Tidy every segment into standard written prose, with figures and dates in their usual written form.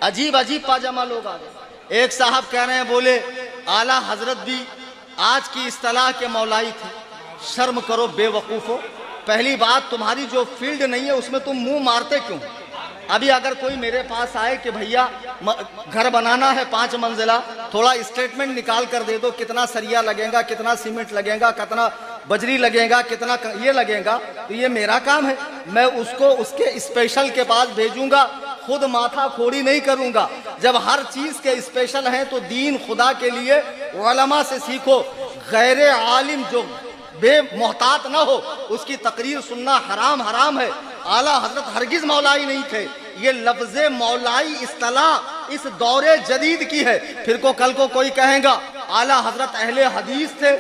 عجیب عجیب پاجامہ لوگ آ گئے۔ ایک صاحب کہہ رہے ہیں، بولے اعلیٰ حضرت بھی آج کی اصطلاح کے مولائی تھے۔ شرم کرو بے وقوفو، پہلی بات تمہاری جو فیلڈ نہیں ہے اس میں تم منہ مارتے کیوں؟ ابھی اگر کوئی میرے پاس آئے کہ بھیا گھر بنانا ہے 5 منزلہ، تھوڑا اسٹیٹمنٹ نکال کر دے دو، کتنا سریا لگے گا، کتنا سیمنٹ لگے گا، کتنا بجری لگے گا، کتنا یہ لگے گا، تو یہ میرا کام ہے، میں اس کو اس کے اسپیشل کے پاس بھیجوں گا، خود ماتھا کھوڑی نہیں کروں گا۔ جب ہر چیز کے اسپیشل ہیں تو دین خدا کے لیے علماء سے سیکھو۔ غیر عالم جو بے محتاط نہ ہو اس کی تقریر سننا حرام ہے۔ اعلیٰ حضرت ہرگز مولائی نہیں تھے۔ یہ لفظ مولائی اصطلاح اس دور جدید کی ہے۔ پھر کو کل کو کوئی کہیں گا اعلیٰ حضرت اہل حدیث تھے،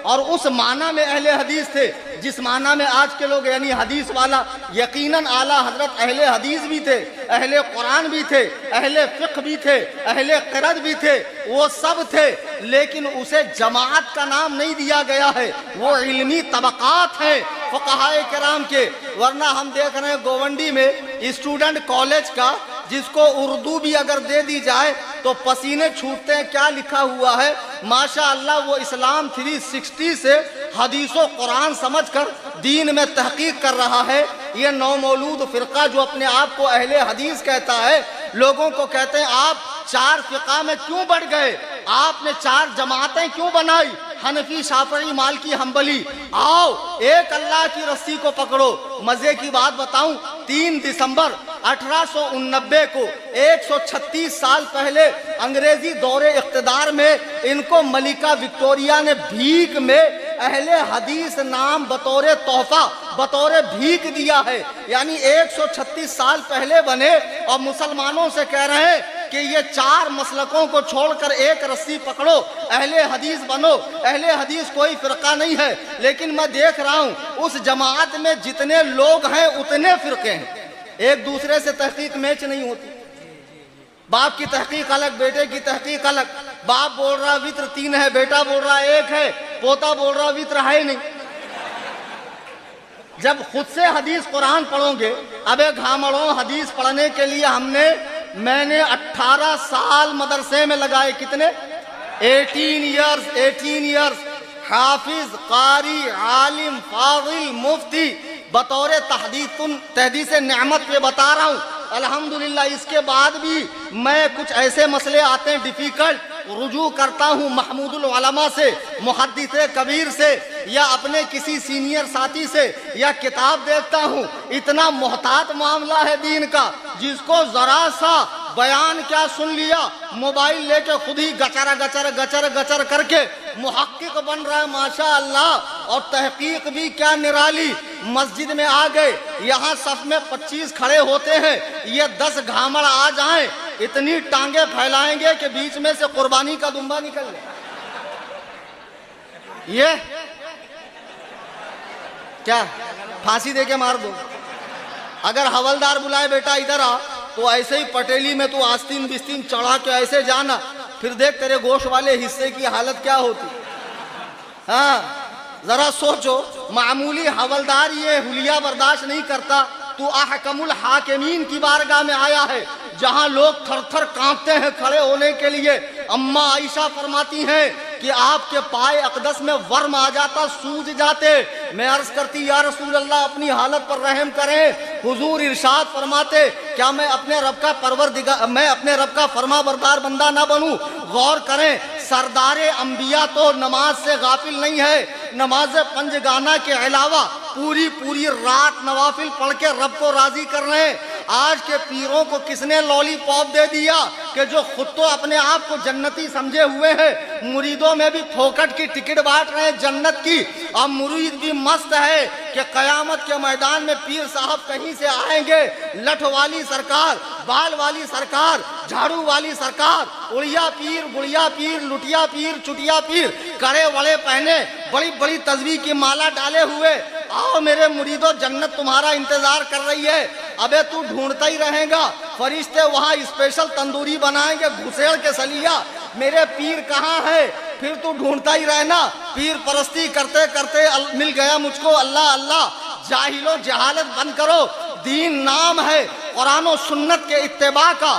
اور اس معنی میں اہل حدیث تھے جس معنی میں آج کے لوگ یعنی حدیث والا، یقیناً اعلیٰ حضرت اہل حدیث بھی تھے، اہل قرآن بھی تھے، اہل فقہ بھی تھے، اہل قرآن بھی تھے، وہ سب تھے، لیکن اسے جماعت کا نام نہیں دیا گیا ہے، وہ علمی طبقات ہیں فقہائے کرام کے۔ ورنہ ہم دیکھ رہے ہیں گوونڈی میں اسٹوڈنٹ کالج کا، جس کو اردو بھی اگر دے دی جائے تو پسینے چھوٹتے ہیں، کیا لکھا ہوا ہے؟ ماشاءاللہ وہ اسلام 360 سے حدیث و قرآن سمجھ کر دین میں تحقیق کر رہا ہے۔ یہ نو مولود فرقہ جو اپنے آپ کو اہل حدیث کہتا ہے، لوگوں کو کہتے ہیں آپ 4 فقہ میں کیوں بڑھ گئے؟ آپ نے 4 جماعتیں کیوں بنائی؟ حنفی، شافعی، مالکی، حنبلی۔ آؤ ایک اللہ کی رسی کو پکڑو۔ مزے کی بات بتاؤں، 3 دسمبر 1889 کو 136 سال پہلے انگریزی دور اقتدار میں ان کو ملکہ وکٹوریہ نے بھیک میں اہل حدیث نام بطور تحفہ، بطور بھیک دیا ہے۔ یعنی 136 سال پہلے بنے اور مسلمانوں سے کہہ رہے ہیں کہ یہ 4 مسلکوں کو چھوڑ کر ایک رسی پکڑو، اہل حدیث بنو۔ اہل حدیث کوئی فرقہ نہیں ہے، لیکن میں دیکھ رہا ہوں اس جماعت میں جتنے لوگ ہیں اتنے فرقے ہیں، ایک دوسرے سے تحقیق میچ نہیں ہوتی۔ باپ کی تحقیق الگ، بیٹے کی تحقیق الگ۔ باپ بول رہا وطر 3 ہے، بیٹا بول رہا 1 ہے، پوتا بول رہا وطر ہے نہیں۔ جب خود سے حدیث قرآن پڑھو گے، ابے گھامڑوں حدیث پڑھنے کے لیے میں نے 18 سال مدرسے میں لگائے۔ کتنے؟ 18 ایئرز۔ حافظ، قاری، عالم، فاضل، مفتی، بطور تحدیث نعمت پہ بتا رہا ہوں۔ الحمدللہ اس کے بعد بھی میں کچھ ایسے مسئلے آتے ہیں ڈیفیکلٹ، رجوع کرتا ہوں محمود العلماء سے، محدث کبیر سے، یا اپنے کسی سینئر ساتھی سے، یا کتاب دیکھتا ہوں۔ اتنا محتاط معاملہ ہے دین کا، جس کو ذرا سا بیان کیا سن لیا، موبائل لے کے خود ہی گچر کر کے محقق بن رہا ہے ماشاءاللہ۔ اور تحقیق بھی کیا نرالی۔ مسجد میں آ گئے، یہاں صف میں 25 کھڑے ہوتے ہیں، یہ 10 گھامڑ آ جائیں، اتنی ٹانگیں پھیلائیں گے کہ بیچ میں سے قربانی کا دمبا نکل جائے۔ یہ کیا پھانسی دے کے مار دو؟ اگر حوالدار بلائے بیٹا ادھر آ، تو ایسے ہی پٹیلی میں تو آستین بستین چڑھا کے ایسے جانا، پھر دیکھ تیرے گوشت والے حصے کی حالت کیا ہوتی۔ ہاں ذرا سوچو، معمولی حوالدار یہ حلیہ برداشت نہیں کرتا، تو احکم الحاکمین کی بارگاہ میں آیا ہے، جہاں لوگ تھر تھر کانپتے ہیں کھڑے ہونے کے لیے۔ اماں عائشہ فرماتی ہیں کہ آپ کے پائے اقدس میں ورم آ جاتا، سوج جاتے۔ میں عرض کرتی یا رسول اللہ اپنی حالت پر رحم کریں۔ حضور ارشاد فرماتے کیا میں اپنے رب کا فرما بردار بندہ نہ بنوں؟ غور کریں، سردار انبیاء تو نماز سے غافل نہیں ہے، نماز پنجگانہ کے علاوہ پوری رات نوافل پڑھ کے رب کو راضی کر رہے ہیں۔ آج کے پیروں کو کس نے لولی پاپ دے دیا کہ جو خود تو اپنے آپ کو جنتی سمجھے ہوئے ہیں، مریدوں میں بھی پھوکٹ کی ٹکٹ بانٹ رہے ہیں جنت کی، اور مرید بھی مست ہے کہ قیامت کے میدان میں پیر صاحب کہیں سے آئیں گے، لٹھ والی سرکار، بال والی سرکار، جھاڑو والی سرکار، اڑیا پیر، گڑیا پیر، لٹیا پیر، چٹیا پیر، کڑے وڑے پہنے، بڑی تسبیح کی مالا ڈالے ہوئے، آؤ میرے مریدو جنت تمہارا انتظار کر رہی ہے۔ ابے تو ڈھونڈتا ہی رہے گا، فرشتے وہاں اسپیشل تندوری بنائیں گے گھسیڑ کے سلیا، میرے پیر کہاں ہے؟ پھر تو ڈھونڈتا ہی رہنا۔ پیر پرستی کرتے کرتے مل گیا مجھ کو اللہ اللہ۔ جاہلو جہالت بند کرو، دین نام ہے قرآن و سنت کے اتباع کا،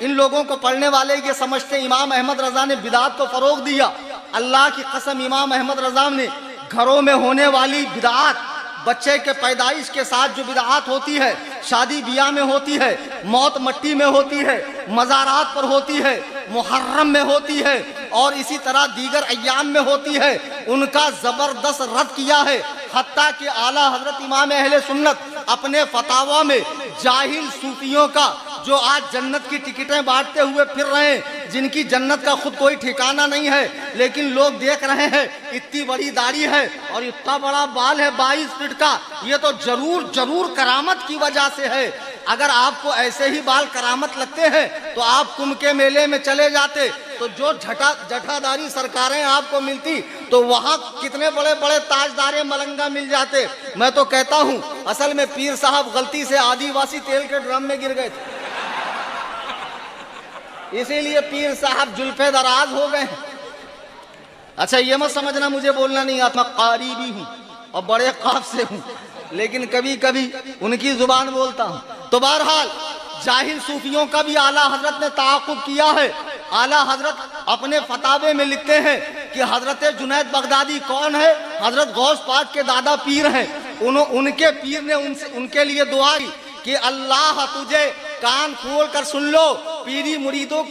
ان لوگوں کو پڑھنے والے یہ سمجھتے امام احمد رضا نے بدعات کو فروغ دیا۔ اللہ کی قسم امام احمد رضا نے گھروں میں ہونے والی بدعات، بچے کے پیدائش کے ساتھ جو بدعات ہوتی ہے، شادی بیاہ میں ہوتی ہے، موت مٹی میں ہوتی ہے، مزارات پر ہوتی ہے، محرم میں ہوتی ہے، اور اسی طرح دیگر ایام میں ہوتی ہے، ان کا زبردست رد کیا ہے۔ حتیٰ کہ اعلیٰ حضرت امام اہل سنت اپنے فتاویٰ میں جاہل صوفیوں کا جو آج جنت کی ٹکٹیں بانٹتے ہوئے پھر رہے ہیں، جن کی جنت کا خود کوئی ٹھکانہ نہیں ہے، لیکن لوگ دیکھ رہے ہیں اتنی بڑی داڑھی ہے اور اتنا بڑا بال ہے 22 فٹ کا، یہ تو ضرور کرامت کی وجہ سے ہے۔ اگر آپ کو ایسے ہی بال کرامت لگتے ہیں تو آپ کمبھ کے میلے میں چلے جاتے، تو جو جٹھاداری سرکاریں آپ کو ملتی تو وہاں کتنے بڑے بڑے تاجدار ملنگا مل جاتے۔ میں تو کہتا ہوں اصل میں پیر صاحب غلطی سے آدی واسی تیل کے ڈرم میں گر گئے تھے، اسی لیے پیر صاحب جلفے دراز ہو گئے ہیں۔ اچھا یہ مت سمجھنا مجھے بولنا نہیں آتا، میں قاری بھی ہوں اور بڑے قاف سے ہوں، لیکن کبھی کبھی ان کی زبان بولتا ہوں۔ تو بہرحال جاہل صوفیوں کا بھی اعلیٰ حضرت نے تعاقب کیا ہے۔ اعلیٰ حضرت اپنے فتاوے میں لکھتے ہیں کہ حضرت جنید بغدادی کون ہے؟ حضرت غوث پاک کے دادا پیر ہیں۔ ان کے پیر نے ان کے لیے دعا کی کہ اللہ تجھے کان کھول کر سن لو، پیری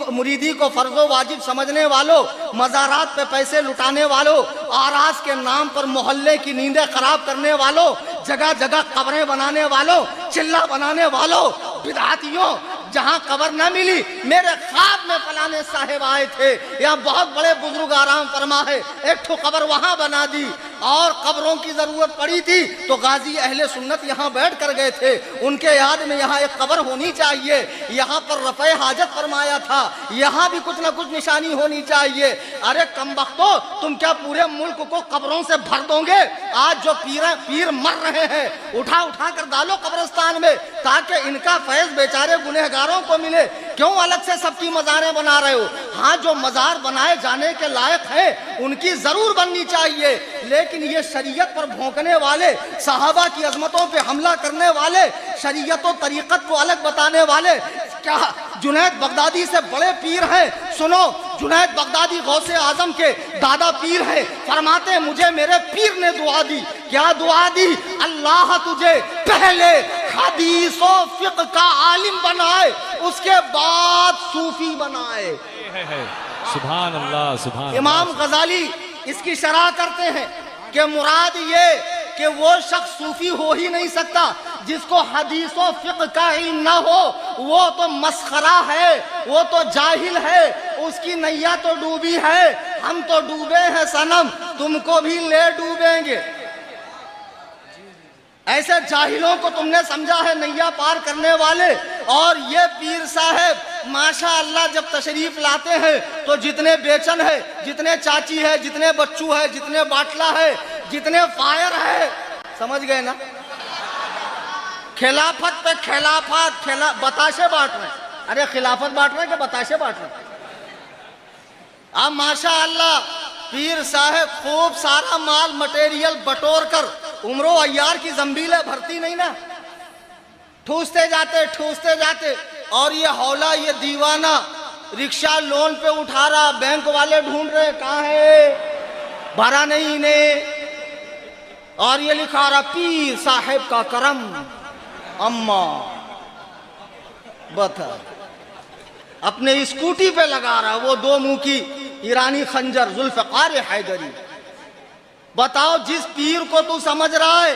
مریدی کو فرض و واجب سمجھنے والوں، مزارات پہ پیسے لٹانے والوں، آراس کے نام پر محلے کی نیندیں خراب کرنے والوں، جگہ جگہ قبریں بنانے والوں، چلہ بنانے والوں، بدعاتیوں، جہاں قبر نہ ملی میرے خواب میں فلانے صاحب آئے تھے، یا بہت بڑے بزرگ آرام فرما ہے، ایک ٹھو قبر وہاں بنا دی، اور قبروں کی ضرورت پڑی تھی تو غازی اہل سنت یہاں بیٹھ کر گئے تھے، ان کے یاد میں یہاں ایک قبر ہونی چاہیے، یہاں پر رفع حاجت فرمایا تھا، یہاں بھی کچھ نہ کچھ نشانی ہونی چاہیے۔ ارے کمبختو، تم کیا پورے ملک کو قبروں سے بھر دو گے؟ آج جو پیر مر رہے ہیں اٹھا کر ڈالو قبرستان میں تاکہ ان کا فیض بیچارے گنہگاروں کو ملے۔ کیوں الگ سے سب کی مزاریں بنا رہے ہو؟ ہاں جو مزار بنائے جانے کے لائق ہیں ان کی ضرور بننی چاہیے، لیکن یہ شریعت پر بھونکنے والے، صحابہ کی عظمتوں پہ حملہ کرنے والے، شریعت و طریقت کو الگ بتانے والے کیا جنید بغدادی سے بڑے پیر ہیں؟ سنو، جنید بغدادی غوث اعظم کے دادا پیر ہیں، فرماتے ہیں مجھے میرے پیر نے دعا دی۔ کیا دعا دی؟ اللہ تجھے پہلے حدیث و فقہ کا عالم بنائے، اس کے بعد صوفی بنائے۔ سبحان اللہ، سبحان اللہ۔ امام غزالی اس کی شرح کرتے ہیں کہ مراد یہ کہ وہ شخص صوفی ہو ہی نہیں سکتا جس کو حدیث و فقہ کا علم نہ ہو، وہ تو مسخرہ ہے، وہ تو جاہل ہے، اس کی نیا تو ڈوبی ہے۔ ہم تو ڈوبے ہیں صنم، تم کو بھی لے ڈوبیں گے۔ ایسے جاہلوں کو تم نے سمجھا ہے نیا پار کرنے والے، اور یہ پیر صاحب ماشاءاللہ جب تشریف لاتے ہیں تو جتنے بیچن ہے، جتنے چاچی ہے، جتنے بچو ہے، جتنے باٹلا ہے، جتنے فائر ہے، سمجھ گئے نا؟ خلافت پہ خلافت، بتاشے بانٹ رہے ہیں۔ ارے خلافت بانٹ رہے ہیں کہ بتاشے بانٹ رہے ہیں؟ اب ماشاءاللہ پیر صاحب خوب سارا مال مٹیریل بٹور کر عمر و عیار کی زنبیلیں بھرتی نہیں نا، ٹھوستے جاتے، اور یہ ہولا، یہ دیوانہ رکشہ لون پہ اٹھا رہا، بینک والے ڈھونڈ رہے کہاں ہے، بھرا نہیں انہیں، اور یہ لکھا رہا پیر صاحب کا کرم اما بتا، اپنے اسکوٹی پہ لگا رہا وہ دو منہ کی ایرانی خنجر ذوالفقار حیدری۔ بتاؤ جس پیر کو تو سمجھ رہا ہے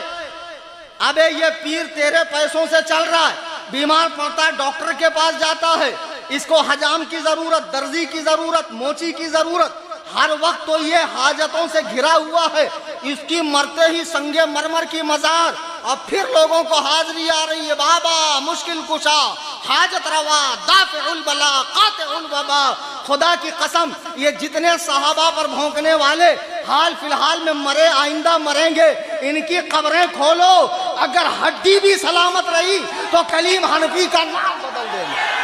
ابے یہ پیر تیرے پیسوں سے چل رہا ہے، بیمار پڑتا ہے ڈاکٹر کے پاس جاتا ہے، اس کو حجام کی ضرورت، درزی کی ضرورت، موچی کی ضرورت، ہر وقت تو یہ حاجتوں سے گھرا ہوا ہے، اس کی مرتے ہی سنگ مرمر کی مزار، اور پھر لوگوں کو حاضری آ رہی ہے، بابا مشکل کشا، حاجت روا، دافع البلا، قاطع الوبا۔ خدا کی قسم یہ جتنے صحابہ پر بھونکنے والے حال فی الحال میں مرے، آئندہ مریں گے، ان کی قبریں کھولو، اگر ہڈی بھی سلامت رہی تو کلیم حنفی کا نام بدل دیں گے۔